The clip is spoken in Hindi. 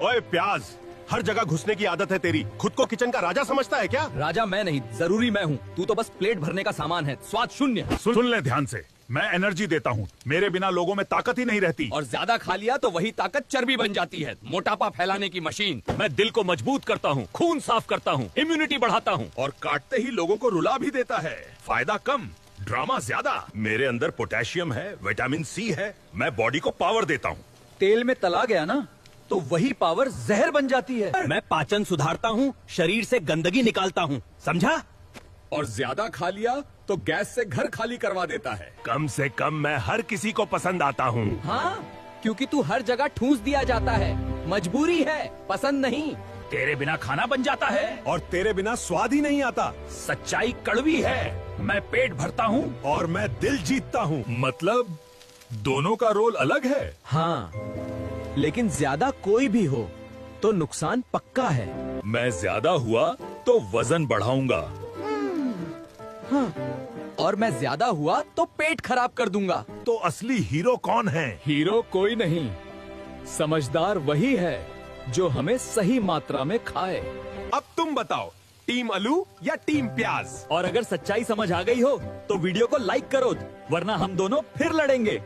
ओए प्याज, हर जगह घुसने की आदत है तेरी। खुद को किचन का राजा समझता है क्या? राजा मैं नहीं, जरूरी मैं हूँ। तू तो बस प्लेट भरने का सामान है, स्वाद शून्य। सुन ले ध्यान से, मैं एनर्जी देता हूँ, मेरे बिना लोगों में ताकत ही नहीं रहती। और ज्यादा खा लिया तो वही ताकत चर्बी बन जाती है, मोटापा फैलाने की मशीन। मैं दिल को मजबूत करता हूँ, खून साफ करता हूँ, इम्यूनिटी बढ़ाता हूँ। और काटते ही लोगों को रुला भी देता है। फायदा कम, ड्रामा ज्यादा। मेरे अंदर पोटेशियम है, विटामिन सी है, मैं बॉडी को पावर देता हूँ। तेल में तला गया ना तो वही पावर जहर बन जाती है। मैं पाचन सुधारता हूँ, शरीर से गंदगी निकालता हूँ, समझा? और ज्यादा खा लिया तो गैस से घर खाली करवा देता है। कम से कम मैं हर किसी को पसंद आता हूँ। हाँ, क्योंकि तू हर जगह ठूस दिया जाता है। मजबूरी है, पसंद नहीं। तेरे बिना खाना बन जाता है और तेरे बिना स्वाद ही नहीं आता। सच्चाई कड़वी है। मैं पेट भरता हूँ और मैं दिल जीतता हूँ। मतलब दोनों का रोल अलग है। हाँ, लेकिन ज्यादा कोई भी हो तो नुकसान पक्का है। मैं ज्यादा हुआ तो वजन बढ़ाऊंगा। और मैं ज्यादा हुआ तो पेट खराब कर दूंगा। तो असली हीरो कौन है? हीरो कोई नहीं, समझदार वही है जो हमें सही मात्रा में खाए। अब तुम बताओ, टीम अलू या टीम प्याज? और अगर सच्चाई समझ आ गई हो तो वीडियो को लाइक करो, वरना हम दोनों फिर लड़ेंगे।